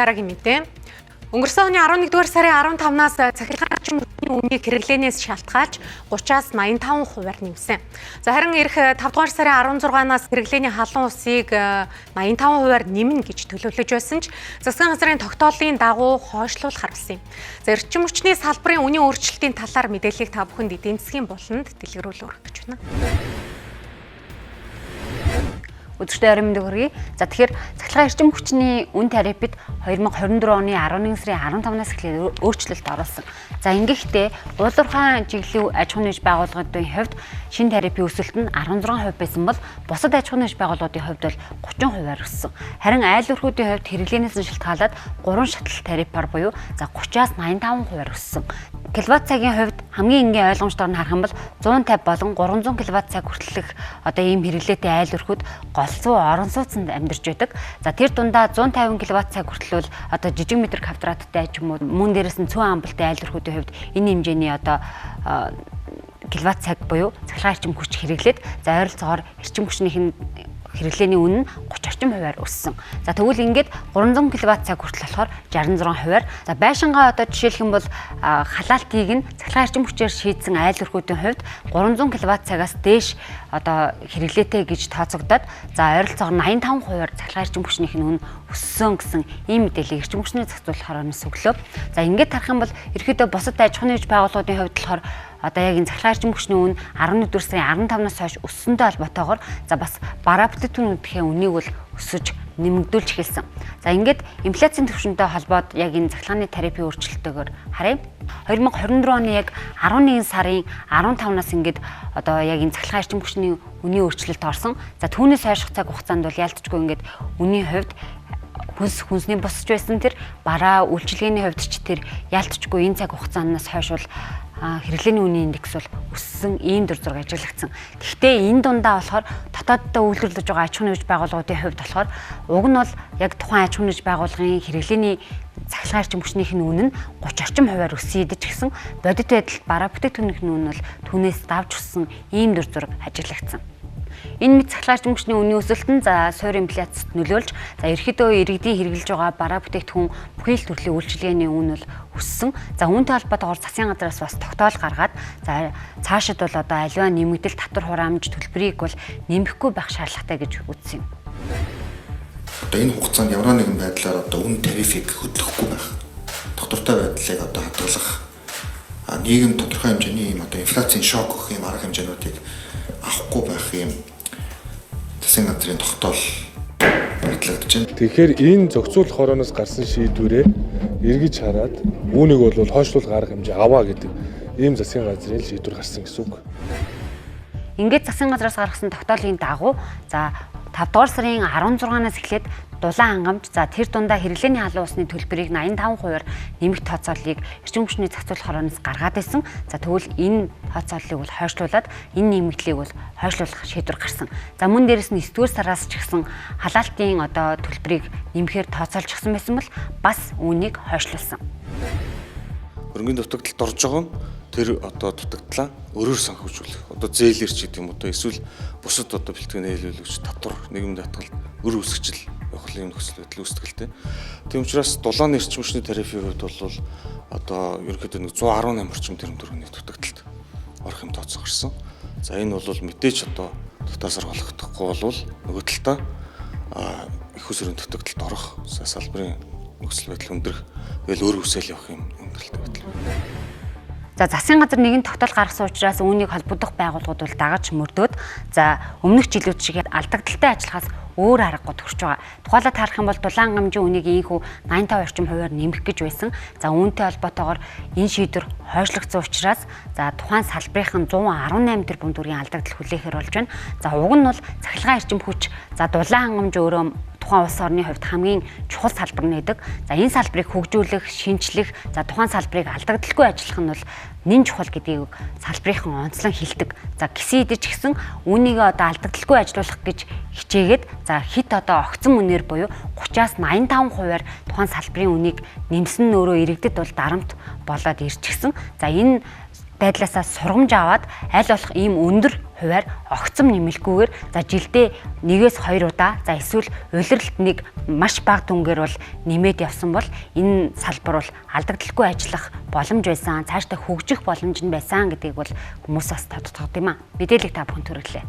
Дараагийн мэдээ. Өнгөрсөн оны 11-р сарын 15-наас цахилгаан орчин бүхний үнийн хэрэглэнээс шалтгаалж 30-аас 85%-аар нэмсэн. За харин ирэх 5-р сарын 16-наас хэрэглээний халуун усыг 85%-аар нэмнэ гэж төлөвлөж байсан ч засгийн газрын тогтоолын дагуу хойшлуулах харсан юм. За эрчим хүчний салбарын үнийн өөрчлөлтийн талаар мэдээллийг та бүхэнд эдийн засгийн буланд дэлгэрүүлж өгөх гэж байна. Өдөртөө орон мэндийг хүргэе. За тэгэхээр цахилгаан эрчим хүчний үн тарифид 2024 оны 11 сарын 15-наас эхлээд өөрчлөлт оруулсан. За ингэхдээ уулуурхай чиглэлийн аж ахуйн нэгж байгууллагын хувьд шинэ тарифын өсөлт нь 16% байсан бол бусад аж ахуйн нэгж байгууллагын хувьд бол 30%-аар өссөн. Харин айл өрхүүдийн хувьд хэрэглэнээс нь шалтгаалаад 3 шатлал тарифаар буюу за 30-аас 85%-аар өссөн. Киловатт цагийн хувьд хамгийн энгийн ойлгомжтойгоор нь харах юм бол 150 болон 300 киловатт цаг хүртэлх одоо ийм хэрэглээтэй айл өрхүүд голцоо орон сууцнд амьдарч байдаг. За тэр дундаа 150 киловатт цаг хүртэл бол одоо жижиг метр квадраттай ч юм уу мөн дээрээс нь цөөн амбалтай айл өрхүүдийн хувьд энэ хэмжээний одоо киловатт цаг буюу цахилгаан эрчим хүч хэрэглээд за ойролцоогоор эрчим хүчнийх нь хэрэглээний үнэ нь 30% өссөн. За тэгвэл ингээд 300 кВт цаг хүртэл болохоор 66%. За байшингаа одоо жишээлх юм бол халаалтыг нь цахилгаан эрчим хүчээр шийдсэн айл өрхүүдийн хувьд 300 кВт цагаас дээш одоо хэрэглээтэй гэж тооцогдоод за ойролцоогоор 85%-аар цахилгаан эрчим хүчнийх нь үнэ өссөн гэсэн ийм мэдээллийг эрчим хүчний зохицуулах хорооноос өглөө. За ингээд харах юм бол ерөөдөө бусад аж ахуйн нэгж байгууллагын хувьд болохоор одоо яг энэ цахилгаан эрчим хүчний үнэ 11-р сарын 15-наас хойш өссөнтэй холбоотойгоор за бас бараа бүтээгдэхүүнүүдийн үнийг бол өсөж нэмэгдүүлж эхэлсэн. За ингээд инфляцийн түвшинтэй холбоод яг энэ цахилгааны тарифын өөрчлөлтөөр харъя. 2024 оны яг 11 сарын 15-наас ингээд одоо яг энэ цахилгаан эрчим хүчний үнийн өөрчлөлт орсон. За түүнээс хойших цаг хугацаанд бол ялцчгүй ингээд үнийн хувьд хүнсний босч байсан тэр бараа үйлчилгээний хувьд ч тэр ялцчгүй энэ цаг хугацаанаас хойш бол хэрэглээний үнийн индекс бол өссөн ийм дүр зураг ажиглагдсан. Гэхдээ энэ дундаа болохоор дотооддоо үйлдвэрлэж байгаа аж ахуйн нэгж байгууллагын хувьд болохоор уг нь бол яг тухайн аж ахуйн нэгж байгууллагын хэрэглээний цахилгаан эрчим хүчнийх нь үнэ нь 30% өссөн идэж гисэн бодит байдалд бараа бүтээгдэхүүнийх нь үнэ бол түүнээс давж өссөн ийм дүр зураг ажиглагдсан. Энэ мэд цахилгаан эрчим хүчний үнийн өсөлт нь за суурь инфляцид нөлөөлж за ерөнхийдөө иргэдийн хэрэгжилж байгаа бараа бүтээгдэхүүн бүхий л төрлийн үйлчилгээний үнэ бол өссөн. За үүнтэй холбоотойгоор засгийн газраас бас тогтоол гаргаад за цаашид бол одоо аливаа нэмэгдэл татвар хураамж төлбөрийг бол нэмэхгүй байх шаардлагатай гэж үзсэн юм. Одоо энэ хугацаанд ямар нэгэн байдлаар одоо үн тарифыг хөдлөхгүй байх. Доктортой байдлыг одоо хадгалах нийгэм тодорхой хэмжээний ийм одоо инфляцийн шок гэх юм арга хэмжээнүүдийг авахгүй байх юм засгийн газрын тогтоол батлагдаж байна. Тэгэхээр энэ зохицуулах хорооноос гарсан шийдвэрээ эргэж хараад үүнийг бол хойшлуулах арга хэмжээ аваа гэдэг ийм засгийн газрын шийдвэр гарсан гэсэн үг. Ингээд засгийн газраас гаргасан тогтоолын дагуу за 5-р сарын 16-наас эхлээд дулаан хангамж за тэр дундаа хэрэглээний халуун усны төлбөрийг 85%-аар нэмэх тооцооллыг эрчим хүчний зохицуулах хорооноос гаргаад байсан. За тэгвэл энэ тооцооллыг бол хойшлуулад энэ нэмэгдлийг бол хойшлуулах шийдвэр гарсан. За мөн дээрэс нь 9-р сараас ч гэсэн халаалтын одоо төлбөрийг нэмэхээр тооцоолж гисэн байсан бол бас үүнийг хойшлуулсан. Хөрөнгөний дутагдалд орж байгаа нь тэр одоо дутагдлаа өөрөөр санхүүжүүлэх. Одоо зээлэр ч гэдэг юм одоо эсвэл бусад одоо бэлтгэн нийлүүлэгч татвар нийгмийн даатгалд өр үсгчил явах юм нөхцөл байдал үүсгэлтэй. Тийм учраас дулааны эрчим хүчний тарифын хувьд бол одоо ерөнхийдөө 118 орчим тэрбум төгрөгийн дутагдалд орох юм тооцоо гарсан. За энэ бол мэдээж одоо дотоосоор болохдохгүй бол нөгөө талдаа их усрын дутагдалд орох салбарын нөхцөл байдал өндрөх тэгэл өр үсэл явах юм өндөрлөлт байдал. За засгийн газар нэгэн тогтоол гаргасан учраас үүнийг холбогдох байгууллагууд бол дагаж мөрдөөд за өмнөх жилүүд шиг алдагдaltaй ажиллахаас өөр аргагүй төрж байгаа. Тухайлбал харах юм бол дулаан хангамжийн үнийг ийхүү 85% нэмэх гэж байсан. За үүнтэй холбоотойгоор энэ шийдвэр хойшлогдсон учраас за тухайн салбарын 118 тэрбум төгрөгийн алдагдал хүлээхээр болж байна. За уг нь бол цахилгаан эрчим хүч за дулаан хангамж өөрөө тухайн улс орны хувьд хамгийн чухал салбар нэдэг. За энэ салбарыг хөгжүүлэх, шинжлэх, за тухайн салбарыг алдагдaltaгүй ажиллах нь бол нэн чухал гэдгийг салбарынхан онцлон хэлдэг. За гисэн идэж гисэн үүнийг одоо алдагдaltaгүй ажиллуулах гэж хичээгээд за хит одоо огцон үнээр буюу 30-аас 85%-аар тухайн салбарын үнийг нэмсэн нь өөрөө иргэдэд бол дарамт болоод ирчихсэн. За энэ байдлаасаа сургамж аваад аль болох ийм өндөр хувиар огцом нэмэлгүйгээр за жилдээ 1-2 удаа за эсвэл улирлалтыг маш бага дүнгээр бол нэмээд явсан бол энэ салбар бол алдагдaltaгүй ажиллах боломж байсан, цаашдаа хөгжих боломж нь байсан гэдгийг бол хүмүүс бас тодтогд юм аа. Мэдээлэл та бүхэнд хүргэлээ.